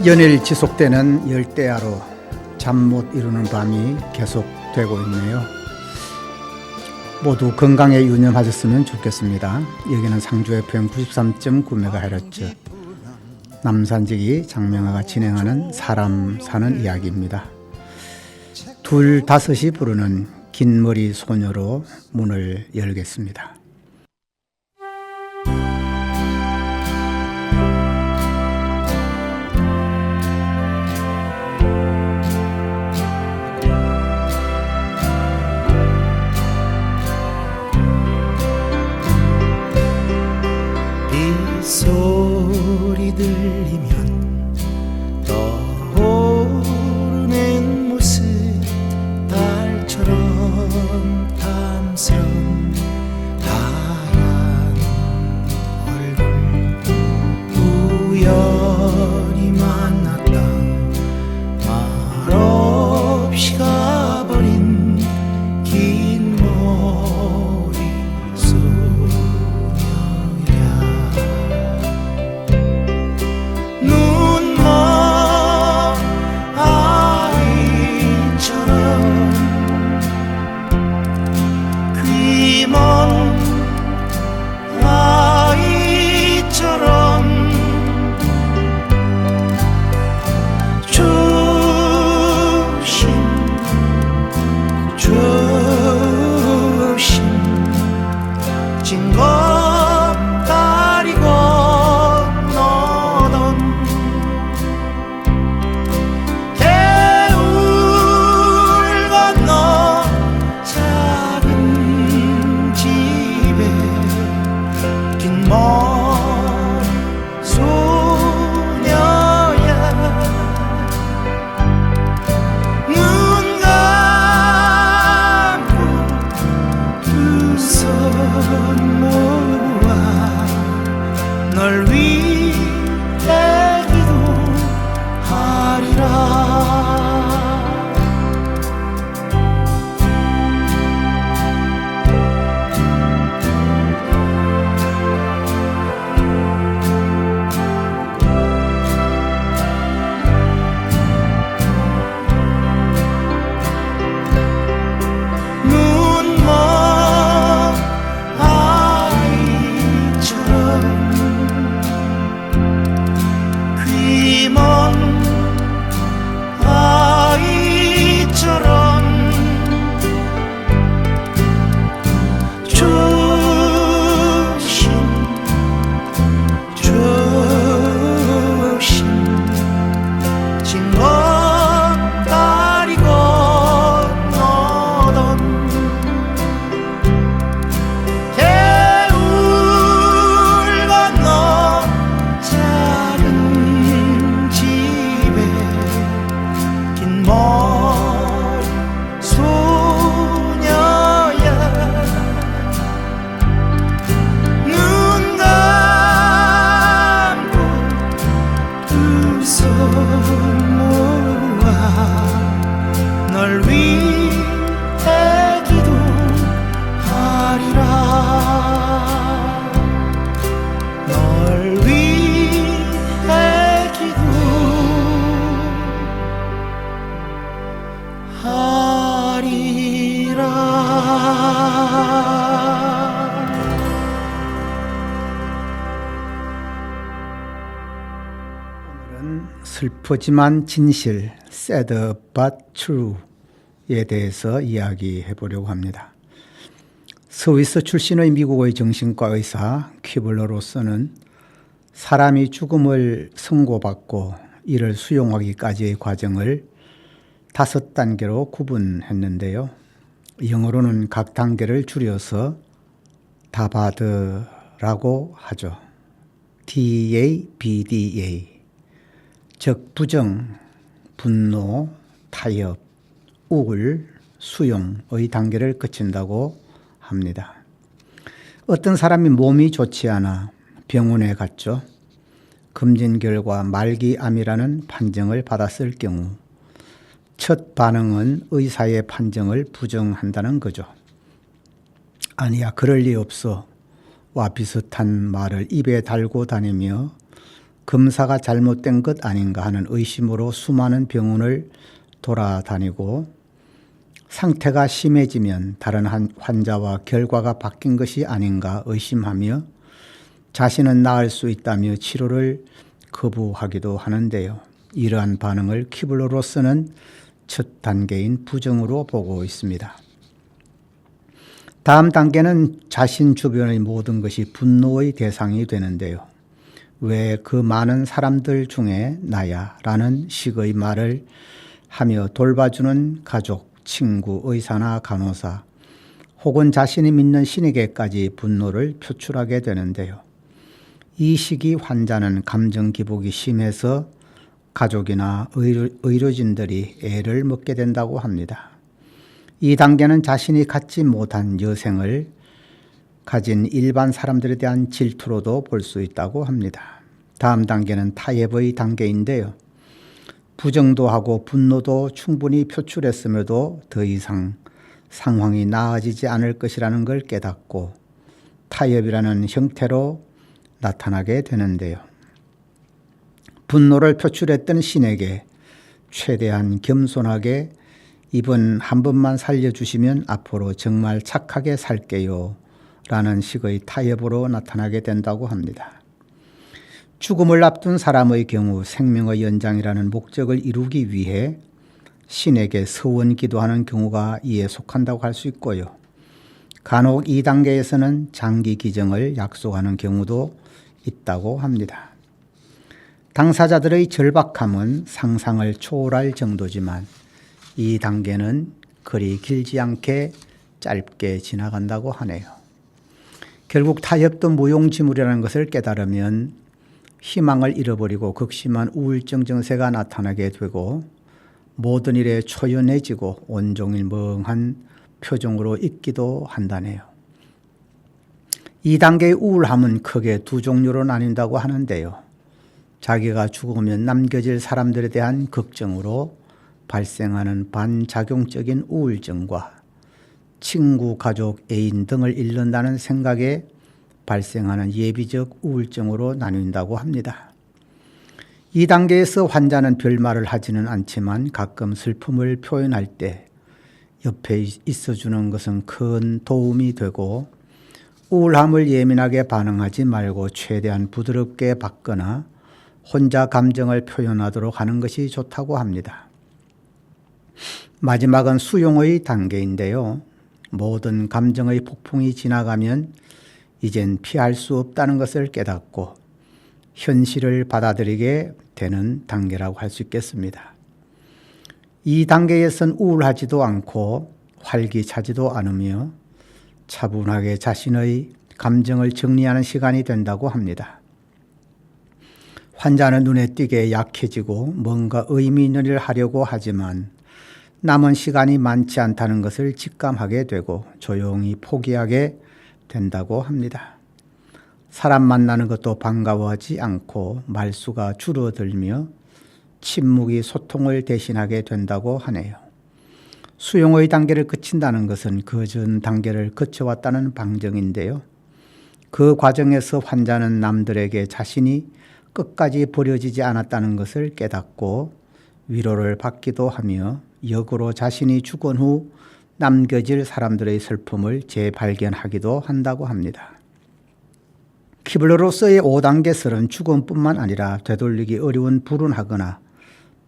연일 지속되는 열대야로 잠 못 이루는 밤이 계속되고 있네요. 모두 건강에 유념하셨으면 좋겠습니다. 여기는 상주 FM 93.9MHz 남산지기 장명아가 진행하는 사람 사는 이야기입니다. 둘 다섯이 부르는 긴머리 소녀로 문을 열겠습니다. 소리 들리면 떠오르는 모습 달처럼 탐스런 하얀 얼굴 우연히 만났다 말없이 가버린 긴 머리 널 위해 기도하리라. 널 위해 기도하리라. 널 위해 기도하리라. 오늘은 슬프지만 진실 sad but true에 대해서 이야기해 보려고 합니다. 스위스 출신의 미국의 정신과 의사 퀴블러로서는 사람이 죽음을 선고받고 이를 수용하기까지의 과정을 5단계로 구분했는데요. 영어로는 각 단계를 줄여서 다바드라고 하죠. DABDA, 즉 부정, 분노, 타협, 우울, 수용의 단계를 거친다고 합니다. 어떤 사람이 몸이 좋지 않아 병원에 갔죠. 검진 결과 말기암이라는 판정을 받았을 경우 첫 반응은 의사의 판정을 부정한다는 거죠. 아니야, 그럴 리 없어 와 비슷한 말을 입에 달고 다니며 검사가 잘못된 것 아닌가 하는 의심으로 수많은 병원을 돌아다니고 상태가 심해지면 다른 환자와 결과가 바뀐 것이 아닌가 의심하며 자신은 나을 수 있다며 치료를 거부하기도 하는데요. 이러한 반응을 키블러로서는 첫 단계인 부정으로 보고 있습니다. 다음 단계는 자신 주변의 모든 것이 분노의 대상이 되는데요. 왜 그 많은 사람들 중에 나야? 라는 식의 말을 하며 돌봐주는 가족, 친구, 의사나 간호사 혹은 자신이 믿는 신에게까지 분노를 표출하게 되는데요. 이 시기 환자는 감정 기복이 심해서 가족이나 의료진들이 애를 먹게 된다고 합니다. 이 단계는 자신이 갖지 못한 여생을 가진 일반 사람들에 대한 질투로도 볼 수 있다고 합니다. 다음 단계는 타협의 단계인데요. 부정도 하고 분노도 충분히 표출했음에도 더 이상 상황이 나아지지 않을 것이라는 걸 깨닫고 타협이라는 형태로 나타나게 되는데요. 분노를 표출했던 신에게 최대한 겸손하게 이번 한 번만 살려주시면 앞으로 정말 착하게 살게요 라는 식의 타협으로 나타나게 된다고 합니다. 죽음을 앞둔 사람의 경우 생명의 연장이라는 목적을 이루기 위해 신에게 서원 기도하는 경우가 이에 속한다고 할 수 있고요. 간혹 2단계에서는 장기 기증을 약속하는 경우도 있다고 합니다. 당사자들의 절박함은 상상을 초월할 정도지만 이 단계는 그리 길지 않게 짧게 지나간다고 하네요. 결국 타협도 무용지물이라는 것을 깨달으면 희망을 잃어버리고 극심한 우울증 증세가 나타나게 되고 모든 일에 초연해지고 온종일 멍한 표정으로 있기도 한다네요. 이 단계의 우울함은 크게 두 종류로 나뉜다고 하는데요. 자기가 죽으면 남겨질 사람들에 대한 걱정으로 발생하는 반작용적인 우울증과 친구, 가족, 애인 등을 잃는다는 생각에 발생하는 예비적 우울증으로 나뉜다고 합니다. 이 단계에서 환자는 별말을 하지는 않지만 가끔 슬픔을 표현할 때 옆에 있어주는 것은 큰 도움이 되고 우울함을 예민하게 반응하지 말고 최대한 부드럽게 받거나 혼자 감정을 표현하도록 하는 것이 좋다고 합니다. 마지막은 수용의 단계인데요. 모든 감정의 폭풍이 지나가면 이젠 피할 수 없다는 것을 깨닫고 현실을 받아들이게 되는 단계라고 할 수 있겠습니다. 이 단계에선 우울하지도 않고 활기차지도 않으며 차분하게 자신의 감정을 정리하는 시간이 된다고 합니다. 환자는 눈에 띄게 약해지고 뭔가 의미 있는 일을 하려고 하지만 남은 시간이 많지 않다는 것을 직감하게 되고 조용히 포기하게 된다고 합니다. 사람 만나는 것도 반가워하지 않고 말수가 줄어들며 침묵이 소통을 대신하게 된다고 하네요. 수용의 단계를 거친다는 것은 그 전 단계를 거쳐왔다는 방증인데요. 그 과정에서 환자는 남들에게 자신이 끝까지 버려지지 않았다는 것을 깨닫고 위로를 받기도 하며 역으로 자신이 죽은 후 남겨질 사람들의 슬픔을 재발견하기도 한다고 합니다. 키블러로서의 5단계설은 죽음뿐만 아니라 되돌리기 어려운 불운하거나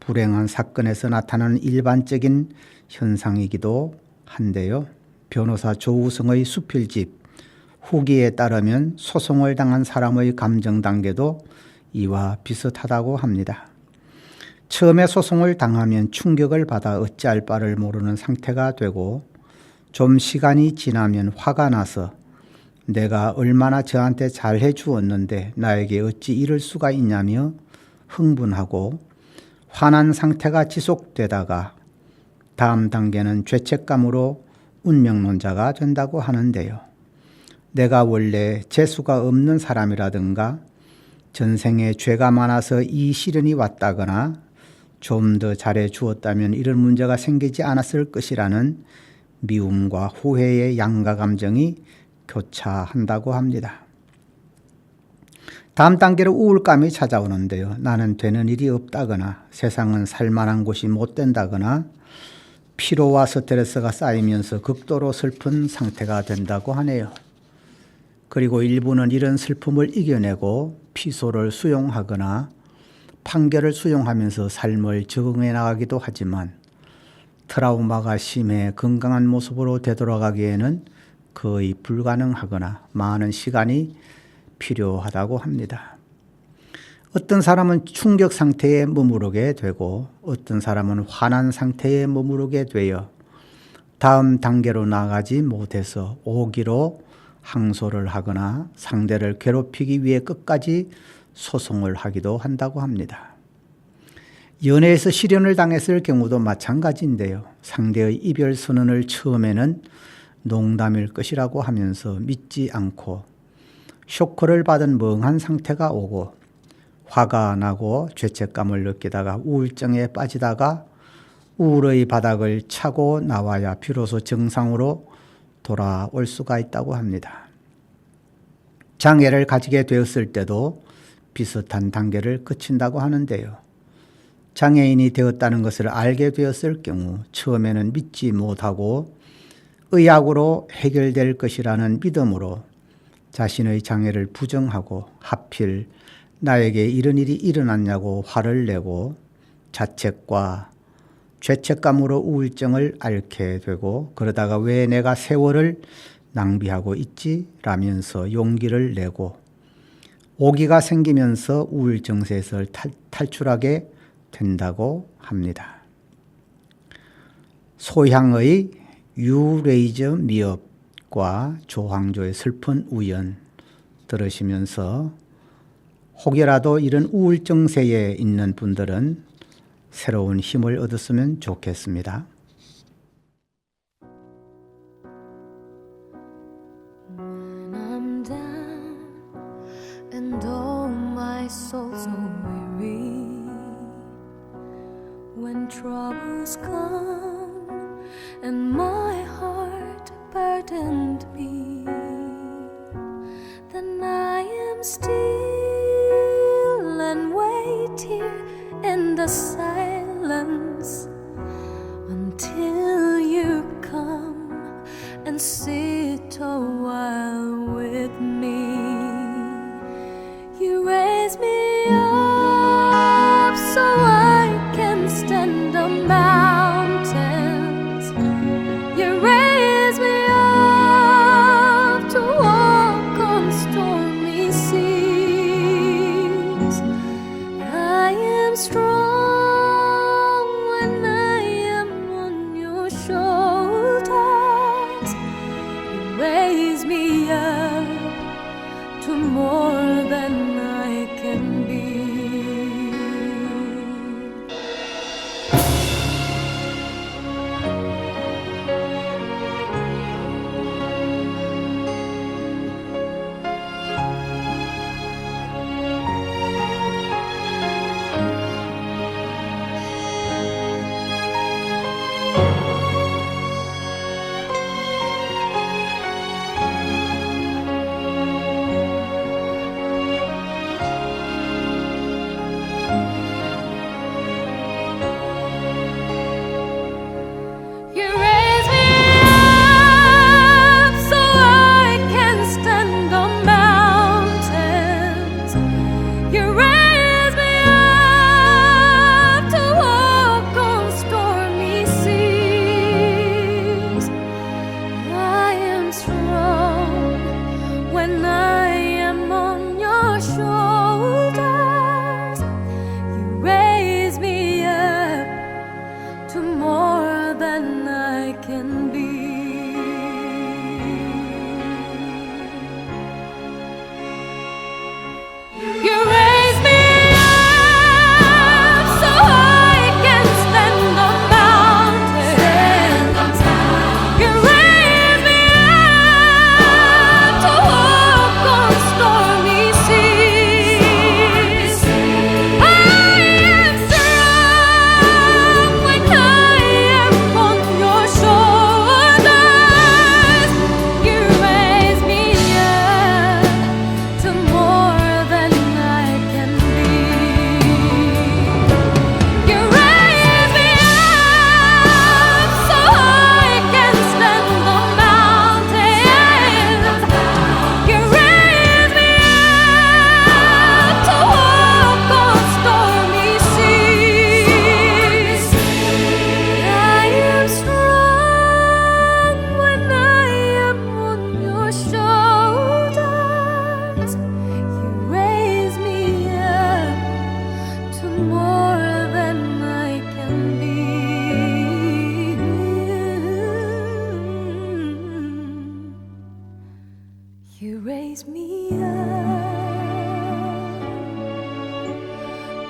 불행한 사건에서 나타나는 일반적인 현상이기도 한데요. 변호사 조우성의 수필집 후기에 따르면 소송을 당한 사람의 감정 단계도 이와 비슷하다고 합니다. 처음에 소송을 당하면 충격을 받아 어찌할 바를 모르는 상태가 되고 좀 시간이 지나면 화가 나서 내가 얼마나 저한테 잘해 주었는데 나에게 어찌 이럴 수가 있냐며 흥분하고 화난 상태가 지속되다가 다음 단계는 죄책감으로 운명론자가 된다고 하는데요. 내가 원래 재수가 없는 사람이라든가 전생에 죄가 많아서 이 시련이 왔다거나 좀 더 잘해 주었다면 이런 문제가 생기지 않았을 것이라는 미움과 후회의 양가 감정이 교차한다고 합니다. 다음 단계로 우울감이 찾아오는데요. 나는 되는 일이 없다거나 세상은 살만한 곳이 못 된다거나 피로와 스트레스가 쌓이면서 극도로 슬픈 상태가 된다고 하네요. 그리고 일부는 이런 슬픔을 이겨내고 피소를 수용하거나 판결을 수용하면서 삶을 적응해 나가기도 하지만 트라우마가 심해 건강한 모습으로 되돌아가기에는 거의 불가능하거나 많은 시간이 필요하다고 합니다. 어떤 사람은 충격 상태에 머무르게 되고 어떤 사람은 화난 상태에 머무르게 되어 다음 단계로 나가지 못해서 오기로 항소를 하거나 상대를 괴롭히기 위해 끝까지 소송을 하기도 한다고 합니다. 연애에서 실연을 당했을 경우도 마찬가지인데요. 상대의 이별 선언을 처음에는 농담일 것이라고 하면서 믿지 않고 쇼크를 받은 멍한 상태가 오고 화가 나고 죄책감을 느끼다가 우울증에 빠지다가 우울의 바닥을 차고 나와야 비로소 정상으로 돌아올 수가 있다고 합니다. 장애를 가지게 되었을 때도 비슷한 단계를 거친다고 하는데요. 장애인이 되었다는 것을 알게 되었을 경우 처음에는 믿지 못하고 의학으로 해결될 것이라는 믿음으로 자신의 장애를 부정하고 하필 나에게 이런 일이 일어났냐고 화를 내고 자책과 죄책감으로 우울증을 앓게 되고 그러다가 왜 내가 세월을 낭비하고 있지? 라면서 용기를 내고 오기가 생기면서 우울 증세에서 탈출하게 된다고 합니다. 소향의 유레이저 미업과 조황조의 슬픈 우연 들으시면서 혹여라도 이런 우울 증세에 있는 분들은 새로운 힘을 얻었으면 좋겠습니다. When I'm down and oh my soul's so weary, when troubles come and my heart burdened me, then I am still and wait here in the silence until you come and sit a while with me. You raise me up so I can stand the mountains. You raise me up to walk on stormy seas. I am strong when I am on your shoulders. You raise me up to more than I can be.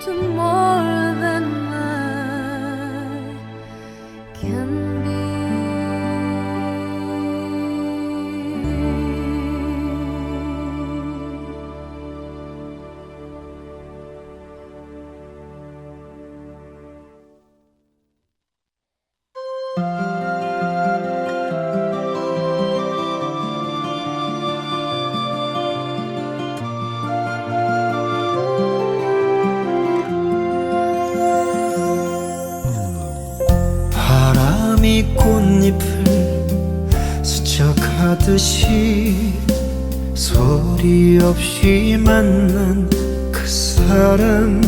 to more than I can be. 바람이 꽃잎을 스쳐가듯이 소리 없이 만난 그 사람,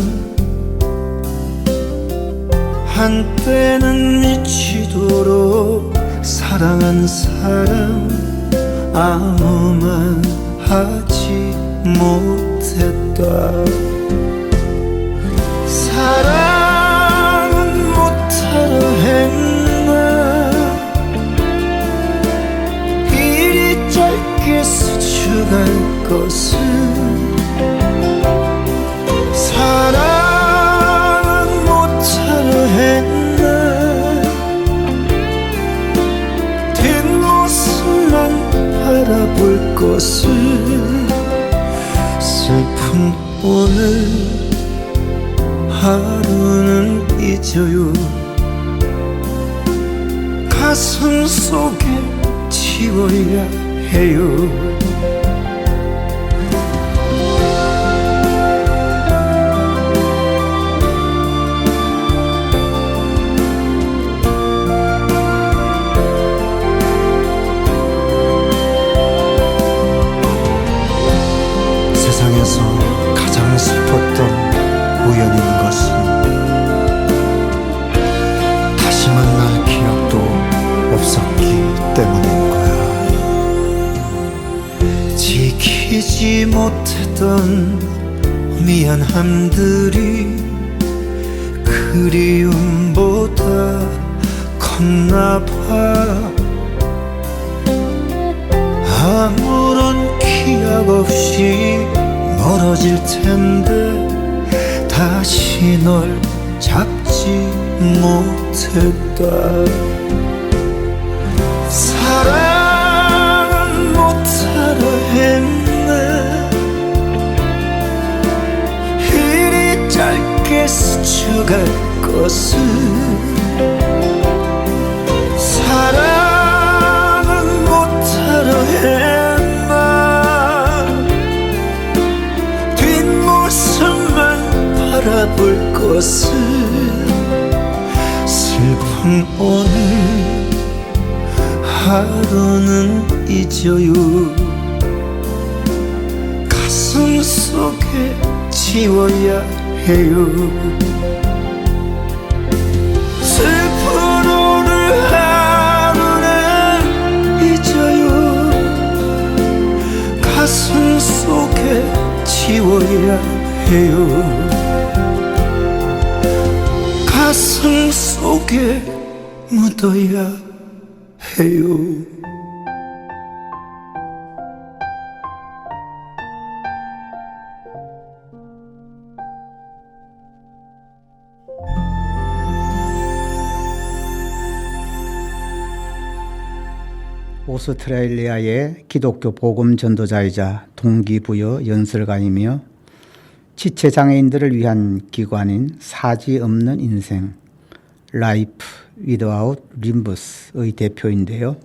한때는 미치도록 사랑한 사람, 아무 말 하지 못했다. 사랑은 못하려 했나, 이리 짧게 스쳐갈 것은. 사랑은 못하려 했나, 뒷모습만 바라볼 것을. 슬픈 오늘 하루는 잊어요. 가슴 속에 지워야 해요. 세상에서 가장 슬펐던 우연인 것은 다시 만날 기억도 없었기 때문인 거야. 지키지 못했던 미안함들이 그리움보다 컸나 봐. 아무런 기약 없이 멀어질 텐데 다시 널 잡지 못했다. 사랑은 못하려 했네, 이리 짧게 스쳐갈 것을. 사랑은 못하려 했나, 뒷모습만 바라볼 것을. 슬픈 오늘 하루는 잊어요. 가슴 속에 지워야 해요. 슬픈 오늘 하루는 잊어요. 가슴 속에 지워야 해요. 가슴 속에 묻어야 해요. 오스트레일리아의 기독교 복음 전도자이자 동기부여 연설가이며 지체장애인들을 위한 기관인 사지 없는 인생 Life Without Limbs의 대표인데요.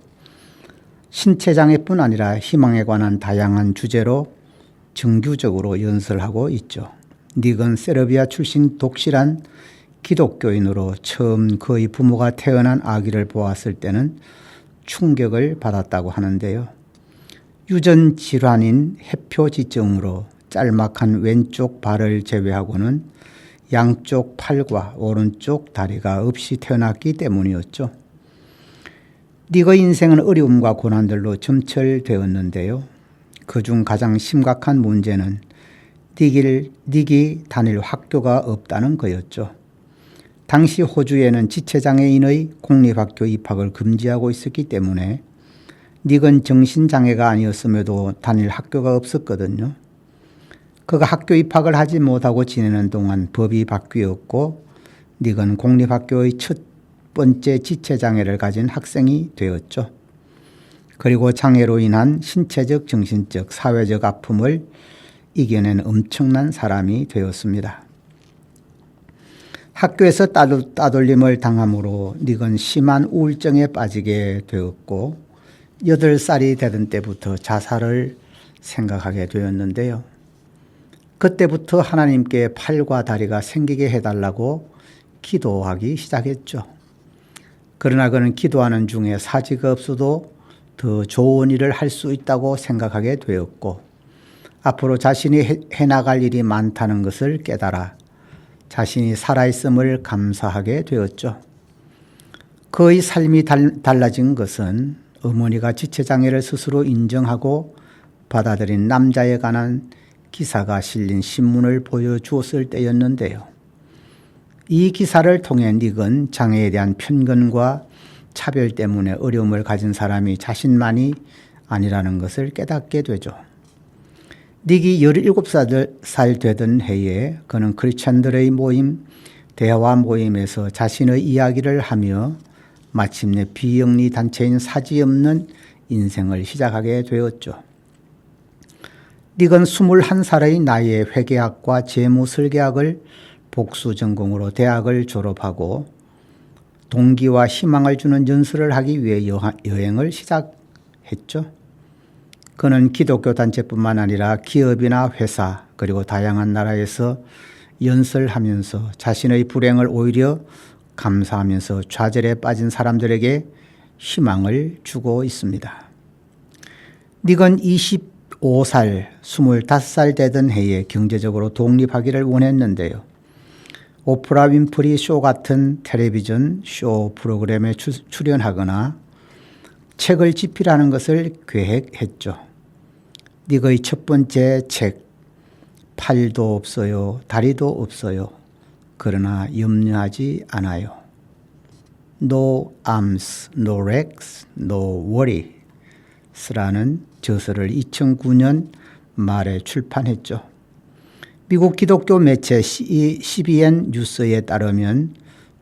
신체장애뿐 아니라 희망에 관한 다양한 주제로 정규적으로 연설하고 있죠. 닉은 세르비아 출신 독실한 기독교인으로 처음 그의 부모가 태어난 아기를 보았을 때는 충격을 받았다고 하는데요. 유전 질환인 해표지증으로 짤막한 왼쪽 발을 제외하고는 양쪽 팔과 오른쪽 다리가 없이 태어났기 때문이었죠. 닉의 인생은 어려움과 고난들로 점철되었는데요. 그중 가장 심각한 문제는 닉이 다닐 학교가 없다는 거였죠. 당시 호주에는 지체장애인의 공립학교 입학을 금지하고 있었기 때문에 닉은 정신장애가 아니었음에도 다닐 학교가 없었거든요. 그가 학교 입학을 하지 못하고 지내는 동안 법이 바뀌었고 닉은 공립학교의 첫 번째 지체장애를 가진 학생이 되었죠. 그리고 장애로 인한 신체적, 정신적, 사회적 아픔을 이겨낸 엄청난 사람이 되었습니다. 학교에서 따돌림을 당함으로 닉은 심한 우울증에 빠지게 되었고 8살이 되던 때부터 자살을 생각하게 되었는데요. 그때부터 하나님께 팔과 다리가 생기게 해달라고 기도하기 시작했죠. 그러나 그는 기도하는 중에 사지가 없어도 더 좋은 일을 할 수 있다고 생각하게 되었고 앞으로 자신이 해나갈 일이 많다는 것을 깨달아 자신이 살아있음을 감사하게 되었죠. 그의 삶이 달라진 것은 어머니가 지체장애를 스스로 인정하고 받아들인 남자에 관한 기사가 실린 신문을 보여주었을 때였는데요. 이 기사를 통해 닉은 장애에 대한 편견과 차별 때문에 어려움을 가진 사람이 자신만이 아니라는 것을 깨닫게 되죠. 닉이 17살 되던 해에 그는 크리스찬들의 모임, 대화 모임에서 자신의 이야기를 하며 마침내 비영리 단체인 사지없는 인생을 시작하게 되었죠. 닉은 21살의 나이에 회계학과 재무설계학을 복수 전공으로 대학을 졸업하고 동기와 희망을 주는 연수를 하기 위해 여행을 시작했죠. 그는 기독교 단체뿐만 아니라 기업이나 회사 그리고 다양한 나라에서 연설하면서 자신의 불행을 오히려 감사하면서 좌절에 빠진 사람들에게 희망을 주고 있습니다. 닉은 25살, 25살 되던 해에 경제적으로 독립하기를 원했는데요. 오프라 윈프리 쇼 같은 텔레비전 쇼 프로그램에 출연하거나 책을 집필하는 것을 계획했죠. 닉의 첫 번째 책, 팔도 없어요, 다리도 없어요. 그러나 염려하지 않아요. No arms, no legs, no worries라는 저서를 2009년 말에 출판했죠. 미국 기독교 매체 CBN 뉴스에 따르면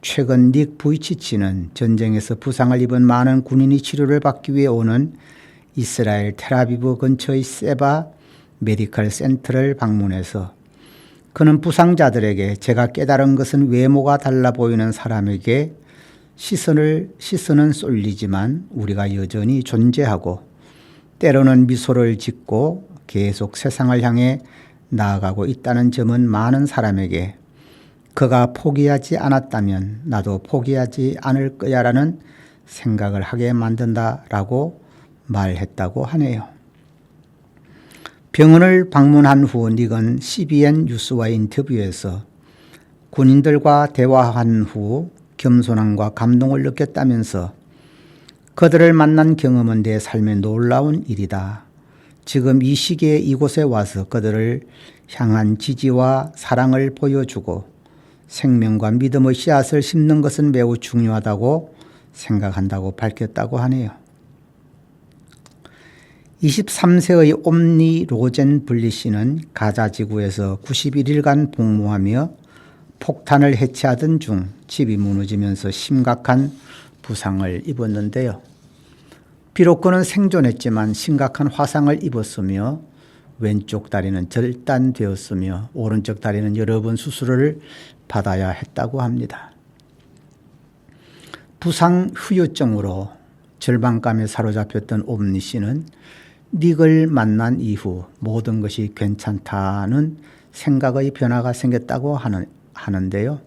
최근 닉 부이치치는 전쟁에서 부상을 입은 많은 군인이 치료를 받기 위해 오는 이스라엘 텔아비브 근처의 세바 메디컬 센터를 방문해서 그는 부상자들에게 제가 깨달은 것은 외모가 달라 보이는 사람에게 시선은 쏠리지만 우리가 여전히 존재하고 때로는 미소를 짓고 계속 세상을 향해 나아가고 있다는 점은 많은 사람에게 그가 포기하지 않았다면 나도 포기하지 않을 거야라는 생각을 하게 만든다라고 말했다고 하네요. 병원을 방문한 후 닉은 CBN 뉴스와의 인터뷰에서 군인들과 대화한 후 겸손함과 감동을 느꼈다면서 그들을 만난 경험은 내 삶의 놀라운 일이다. 지금 이 시기에 이곳에 와서 그들을 향한 지지와 사랑을 보여주고 생명과 믿음의 씨앗을 심는 것은 매우 중요하다고 생각한다고 밝혔다고 하네요. 23세의 옴니 로젠 블리 씨는 가자 지구에서 91일간 복무하며 폭탄을 해체하던 중 집이 무너지면서 심각한 부상을 입었는데요. 비록 그는 생존했지만 심각한 화상을 입었으며 왼쪽 다리는 절단되었으며 오른쪽 다리는 여러 번 수술을 받아야 했다고 합니다. 부상 후유증으로 절망감에 사로잡혔던 옴니 씨는 닉을 만난 이후 모든 것이 괜찮다는 생각의 변화가 생겼다고 하는데요.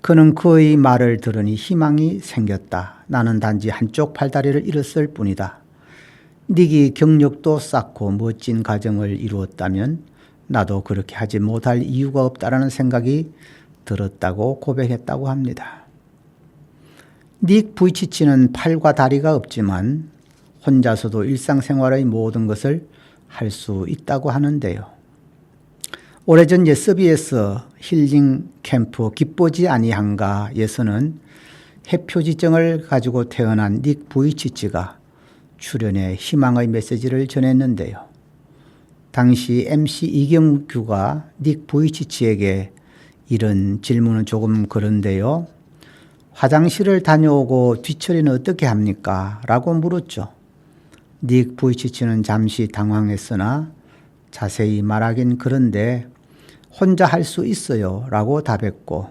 그는 그의 말을 들으니 희망이 생겼다. 나는 단지 한쪽 팔다리를 잃었을 뿐이다. 닉이 경력도 쌓고 멋진 가정을 이루었다면 나도 그렇게 하지 못할 이유가 없다라는 생각이 들었다고 고백했다고 합니다. 닉 부이치치는 팔과 다리가 없지만 혼자서도 일상생활의 모든 것을 할 수 있다고 하는데요. 오래전 SBS 힐링 캠프 기쁘지 아니한가에서는 해표지증을 가지고 태어난 닉 부이치치가 출연해 희망의 메시지를 전했는데요. 당시 MC 이경규가 닉 부이치치에게 이런 질문은 조금 그런데요. 화장실을 다녀오고 뒤처리는 어떻게 합니까? 라고 물었죠. 닉 부이치치는 잠시 당황했으나 자세히 말하긴 그런데 혼자 할 수 있어요 라고 답했고,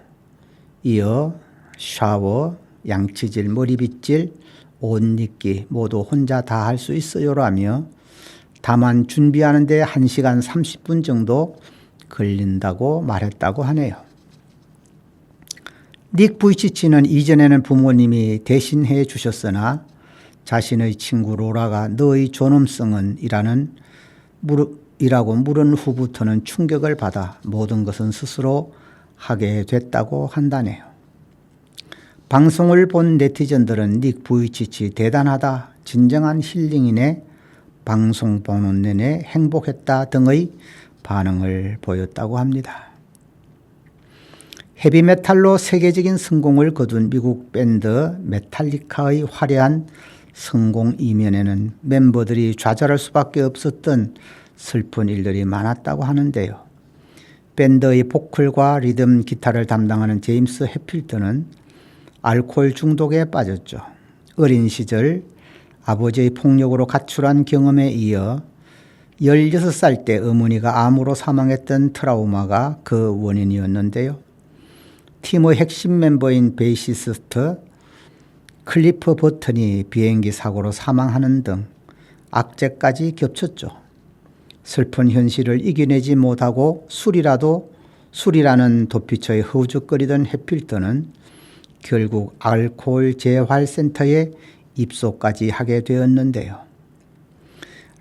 이어 샤워, 양치질, 머리 빗질, 옷 입기 모두 혼자 다 할 수 있어요 라며 다만 준비하는데 1시간 30분 정도 걸린다고 말했다고 하네요. 닉 부이치치는 이전에는 부모님이 대신해 주셨으나 자신의 친구 로라가 너의 존엄성은 이라고 물은 후부터는 충격을 받아 모든 것은 스스로 하게 됐다고 한다네요. 방송을 본 네티즌들은 닉 부이치치 대단하다, 진정한 힐링이네, 방송 보는 내내 행복했다 등의 반응을 보였다고 합니다. 헤비메탈로 세계적인 성공을 거둔 미국 밴드 메탈리카의 화려한 성공 이면에는 멤버들이 좌절할 수밖에 없었던 슬픈 일들이 많았다고 하는데요. 밴드의 보컬과 리듬 기타를 담당하는 제임스 해필턴은 알코올 중독에 빠졌죠. 어린 시절 아버지의 폭력으로 가출한 경험에 이어 16살 때 어머니가 암으로 사망했던 트라우마가 그 원인이었는데요. 팀의 핵심 멤버인 베이시스트 클리프 버튼이 비행기 사고로 사망하는 등 악재까지 겹쳤죠. 슬픈 현실을 이겨내지 못하고 술이라는 도피처에 허우적거리던 해필턴은 결국 알코올 재활센터에 입소까지 하게 되었는데요.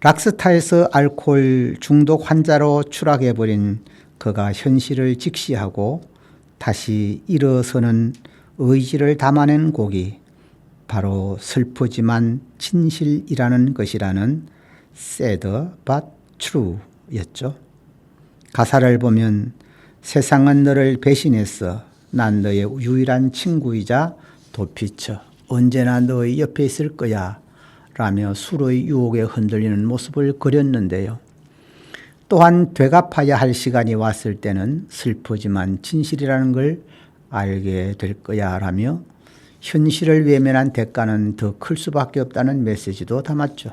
락스타에서 알코올 중독 환자로 추락해버린 그가 현실을 직시하고 다시 일어서는 의지를 담아낸 곡이 바로 슬프지만 진실이라는 것이라는 Sad but True 였죠. 가사를 보면 세상은 너를 배신했어. 난 너의 유일한 친구이자 도피처. 언제나 너의 옆에 있을 거야. 라며 술의 유혹에 흔들리는 모습을 그렸는데요. 또한 되갚아야 할 시간이 왔을 때는 슬프지만 진실이라는 걸 알게 될 거야 라며 현실을 외면한 대가는 더 클 수밖에 없다는 메시지도 담았죠.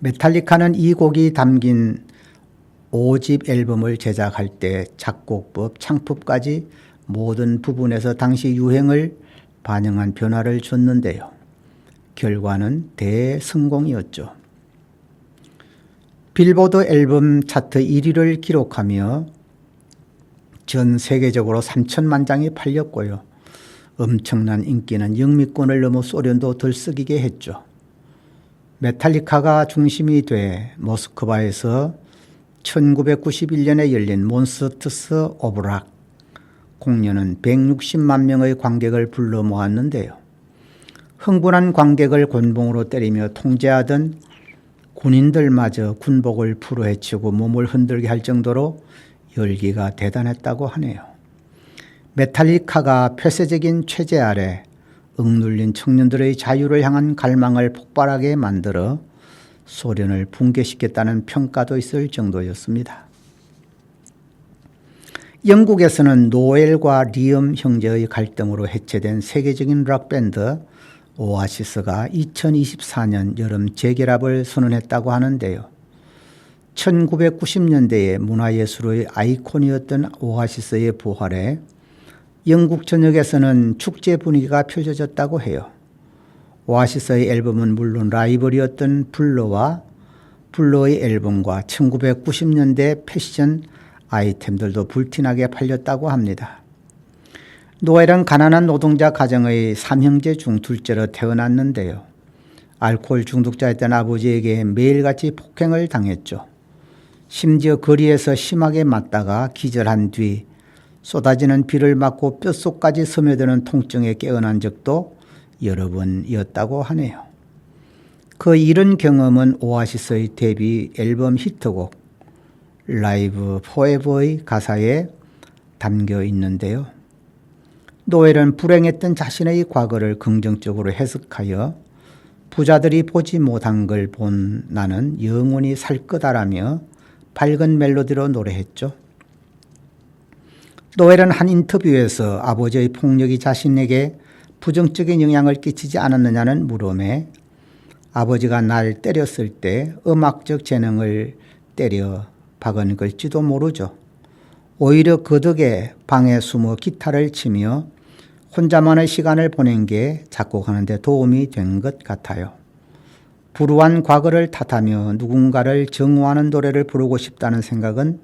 메탈리카는 이 곡이 담긴 5집 앨범을 제작할 때 작곡법, 창법까지 모든 부분에서 당시 유행을 반영한 변화를 줬는데요. 결과는 대성공이었죠. 빌보드 앨범 차트 1위를 기록하며 전 세계적으로 3천만 장이 팔렸고요. 엄청난 인기는 영미권을 넘어 소련도 들썩이게 했죠. 메탈리카가 중심이 돼 모스크바에서 1991년에 열린 몬스터스 오브 락 공연은 160만 명의 관객을 불러 모았는데요. 흥분한 관객을 곤봉으로 때리며 통제하던 군인들마저 군복을 풀어헤치고 몸을 흔들게 할 정도로 열기가 대단했다고 하네요. 메탈리카가 폐쇄적인 체제 아래 억눌린 청년들의 자유를 향한 갈망을 폭발하게 만들어 소련을 붕괴시켰다는 평가도 있을 정도였습니다. 영국에서는 노엘과 리엄 형제의 갈등으로 해체된 세계적인 락밴드 오아시스가 2024년 여름 재결합을 선언했다고 하는데요. 1990년대의 문화예술의 아이콘이었던 오아시스의 부활에 영국 전역에서는 축제 분위기가 펼쳐졌다고 해요. 오아시스의 앨범은 물론 라이벌이었던 블러의 앨범과 1990년대 패션 아이템들도 불티나게 팔렸다고 합니다. 노엘은 가난한 노동자 가정의 3형제 중 둘째로 태어났는데요. 알코올 중독자였던 아버지에게 매일같이 폭행을 당했죠. 심지어 거리에서 심하게 맞다가 기절한 뒤 쏟아지는 비를 맞고 뼛속까지 스며드는 통증에 깨어난 적도 여러 번이었다고 하네요. 그 이런 경험은 오아시스의 데뷔 앨범 히트곡 라이브 포에버의 가사에 담겨 있는데요. 노엘은 불행했던 자신의 과거를 긍정적으로 해석하여 부자들이 보지 못한 걸 본 나는 영원히 살 거다라며 밝은 멜로디로 노래했죠. 노엘은 한 인터뷰에서 아버지의 폭력이 자신에게 부정적인 영향을 끼치지 않았느냐는 물음에 아버지가 날 때렸을 때 음악적 재능을 때려 박은 걸지도 모르죠. 오히려 그 덕에 방에 숨어 기타를 치며 혼자만의 시간을 보낸 게 작곡하는 데 도움이 된 것 같아요. 불우한 과거를 탓하며 누군가를 정오하는 노래를 부르고 싶다는 생각은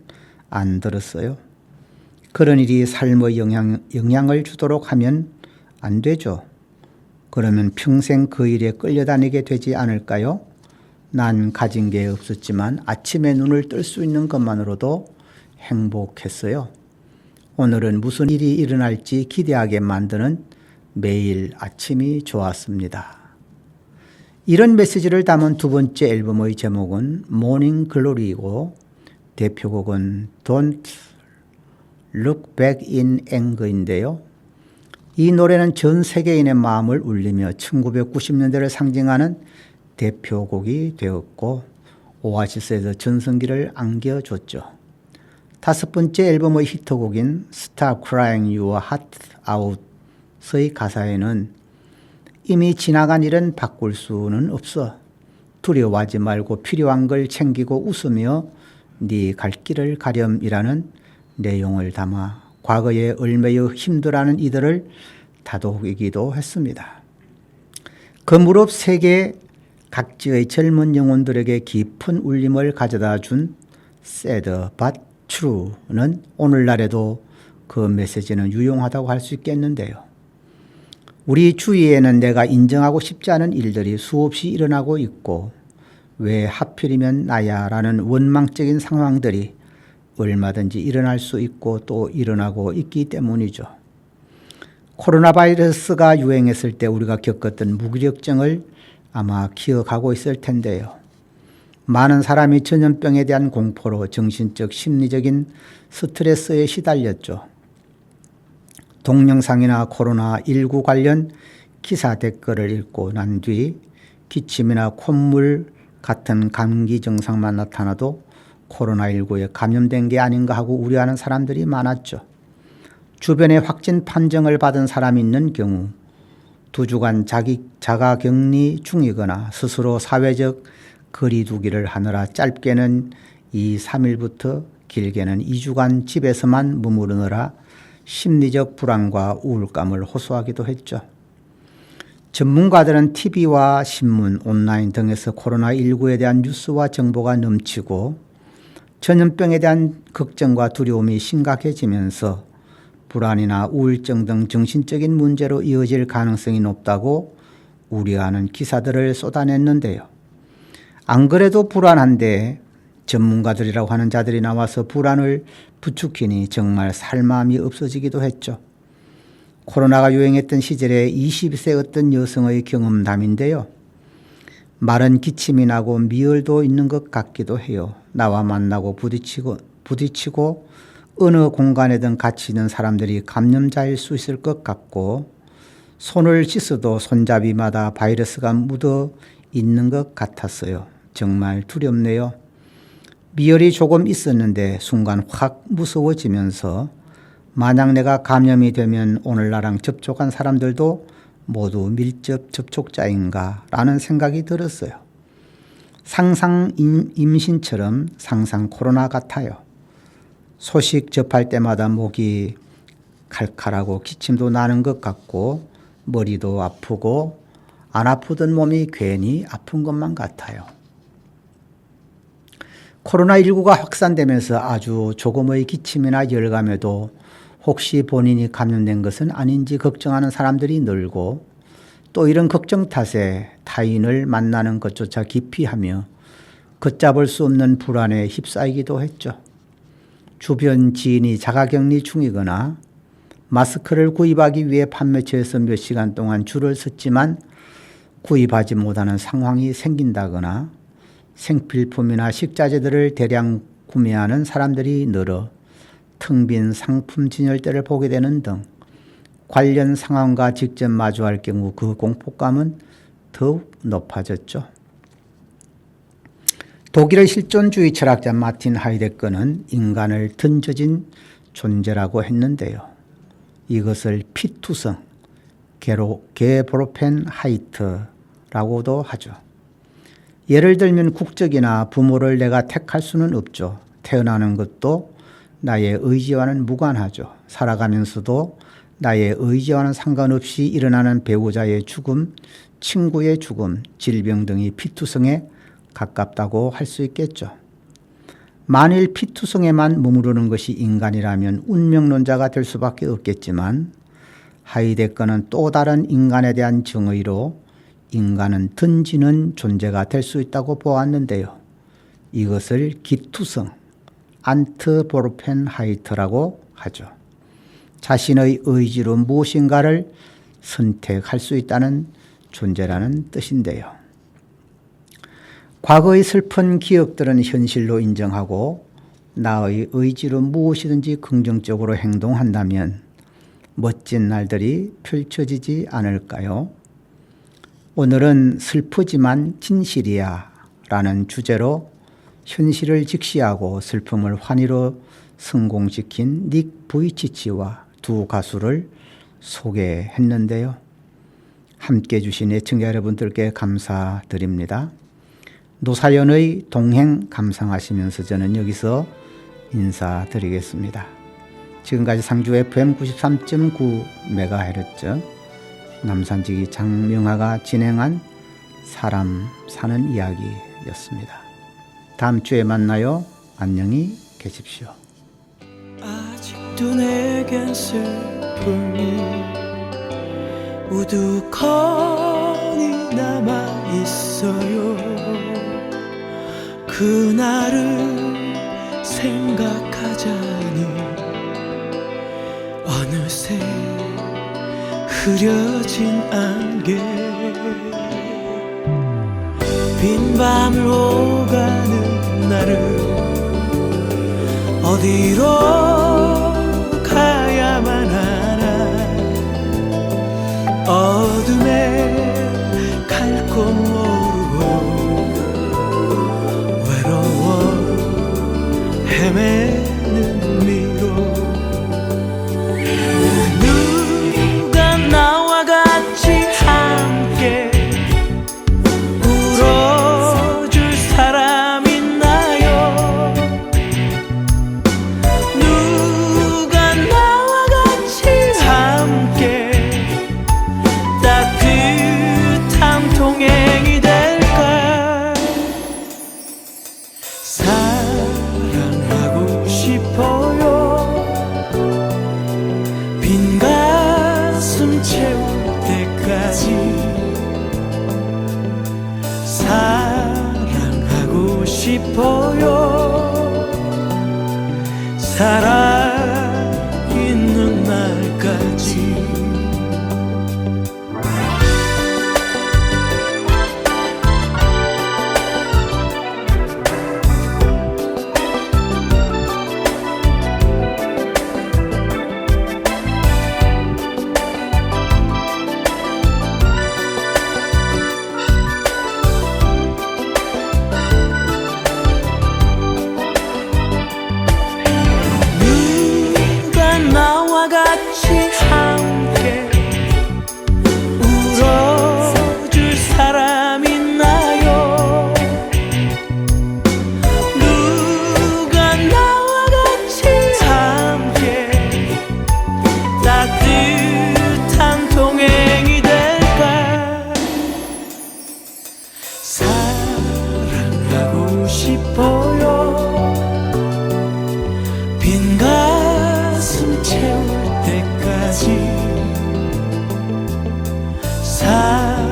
안 들었어요. 그런 일이 삶의 영향을 주도록 하면 안 되죠. 그러면 평생 그 일에 끌려다니게 되지 않을까요? 난 가진 게 없었지만 아침에 눈을 뜰 수 있는 것만으로도 행복했어요. 오늘은 무슨 일이 일어날지 기대하게 만드는 매일 아침이 좋았습니다. 이런 메시지를 담은 두 번째 앨범의 제목은 모닝 글로리이고 대표곡은 Don't Look Back in Anger인데요. 이 노래는 전 세계인의 마음을 울리며 1990년대를 상징하는 대표곡이 되었고 오아시스에서 전성기를 안겨줬죠. 다섯 번째 앨범의 히트곡인 Stop Crying Your Heart Out의 가사에는 이미 지나간 일은 바꿀 수는 없어. 두려워하지 말고 필요한 걸 챙기고 웃으며 네 갈 길을 가렴이라는 내용을 담아 과거에 얼마여 힘들어하는 이들을 다독이기도 했습니다. 그 무렵 세계 각지의 젊은 영혼들에게 깊은 울림을 가져다 준 Sad but True는 오늘날에도 그 메시지는 유용하다고 할 수 있겠는데요. 우리 주위에는 내가 인정하고 싶지 않은 일들이 수없이 일어나고 있고 왜 하필이면 나야 라는 원망적인 상황들이 얼마든지 일어날 수 있고 또 일어나고 있기 때문이죠. 코로나 바이러스가 유행했을 때 우리가 겪었던 무기력증을 아마 기억하고 있을 텐데요. 많은 사람이 전염병에 대한 공포로 정신적 심리적인 스트레스에 시달렸죠. 동영상이나 코로나19 관련 기사 댓글을 읽고 난 뒤 기침이나 콧물 같은 감기 증상만 나타나도 코로나19에 감염된 게 아닌가 하고 우려하는 사람들이 많았죠. 주변에 확진 판정을 받은 사람이 있는 경우 2주간 자가격리 중이거나 스스로 사회적 거리두기를 하느라 짧게는 2, 3일부터 길게는 2주간 집에서만 머무르느라 심리적 불안과 우울감을 호소하기도 했죠. 전문가들은 TV와 신문, 온라인 등에서 코로나19에 대한 뉴스와 정보가 넘치고 전염병에 대한 걱정과 두려움이 심각해지면서 불안이나 우울증 등 정신적인 문제로 이어질 가능성이 높다고 우려하는 기사들을 쏟아냈는데요. 안 그래도 불안한데 전문가들이라고 하는 자들이 나와서 불안을 부추기니 정말 살 마음이 없어지기도 했죠. 코로나가 유행했던 시절에 20세 어떤 여성의 경험담인데요. 마른 기침이 나고 미열도 있는 것 같기도 해요. 나와 만나고 부딪히고 어느 공간에든 같이 있는 사람들이 감염자일 수 있을 것 같고 손을 씻어도 손잡이마다 바이러스가 묻어 있는 것 같았어요. 정말 두렵네요. 미열이 조금 있었는데 순간 확 무서워지면서 만약 내가 감염이 되면 오늘 나랑 접촉한 사람들도 모두 밀접 접촉자인가 라는 생각이 들었어요. 상상 임신처럼 상상 코로나 같아요. 소식 접할 때마다 목이 칼칼하고 기침도 나는 것 같고 머리도 아프고 안 아프던 몸이 괜히 아픈 것만 같아요. 코로나19가 확산되면서 아주 조금의 기침이나 열감에도 혹시 본인이 감염된 것은 아닌지 걱정하는 사람들이 늘고 또 이런 걱정 탓에 타인을 만나는 것조차 기피하며 걷잡을 수 없는 불안에 휩싸이기도 했죠. 주변 지인이 자가격리 중이거나 마스크를 구입하기 위해 판매처에서 몇 시간 동안 줄을 섰지만 구입하지 못하는 상황이 생긴다거나 생필품이나 식자재들을 대량 구매하는 사람들이 늘어 텅 빈 상품 진열대를 보게 되는 등 관련 상황과 직접 마주할 경우 그 공포감은 더욱 높아졌죠. 독일의 실존주의 철학자 마틴 하이데거는 인간을 던져진 존재라고 했는데요. 이것을 피투성, 게보르펜하이트라고도 하죠. 예를 들면 국적이나 부모를 내가 택할 수는 없죠. 태어나는 것도 나의 의지와는 무관하죠. 살아가면서도 나의 의지와는 상관없이 일어나는 배우자의 죽음, 친구의 죽음, 질병 등이 피투성에 가깝다고 할 수 있겠죠. 만일 피투성에만 머무르는 것이 인간이라면 운명론자가 될 수밖에 없겠지만 하이데거는 또 다른 인간에 대한 정의로 인간은 던지는 존재가 될 수 있다고 보았는데요. 이것을 기투성, 안트보르펜하이트라고 하죠. 자신의 의지로 무엇인가를 선택할 수 있다는 존재라는 뜻인데요. 과거의 슬픈 기억들은 현실로 인정하고 나의 의지로 무엇이든지 긍정적으로 행동한다면 멋진 날들이 펼쳐지지 않을까요? 오늘은 슬프지만 진실이야 라는 주제로 현실을 직시하고 슬픔을 환희로 성공시킨 닉 부이치치와 두 가수를 소개했는데요. 함께 해주신 애청자 여러분들께 감사드립니다. 노사연의 동행 감상하시면서 저는 여기서 인사드리겠습니다. 지금까지 상주 FM 93.9MHz 남산지기 장명하가 진행한 사람 사는 이야기였습니다. 다음 주에 만나요. 안녕히 계십시오. 아직도 내겐 슬픔이 우두커니 남아있어요. 그날을 생각하자니 어느새 흐려진 안개 빈 밤을 오가는 나를 어디로 가야만 하나 어둠에 갈 곳 모르고 외로워 헤매는 미로 누가 나와 같이 함께 울어줄 사람 있나요? 누가 나와 같이 함께 따뜻한 동행이 될까? 사랑하고 싶어요. 빈 가슴 채울 때까지 사랑하고 싶어요. 살아있는 날까지 누가 나와 같이 함께 울어줄 사람 있나요? 누가 나와 같이 함께 따뜻한 동행이 될까? 사랑하고 싶어요. 빈 가슴 채울 때까지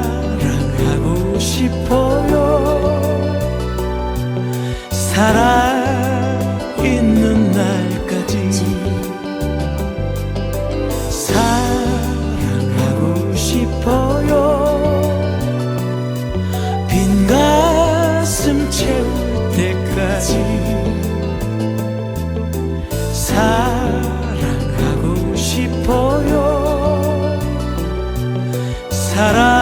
사랑하고 싶어요. 살아있는 날까지 사랑하고 싶어요. 빈 가슴 채울 때까지 사랑하고 싶어요. 사랑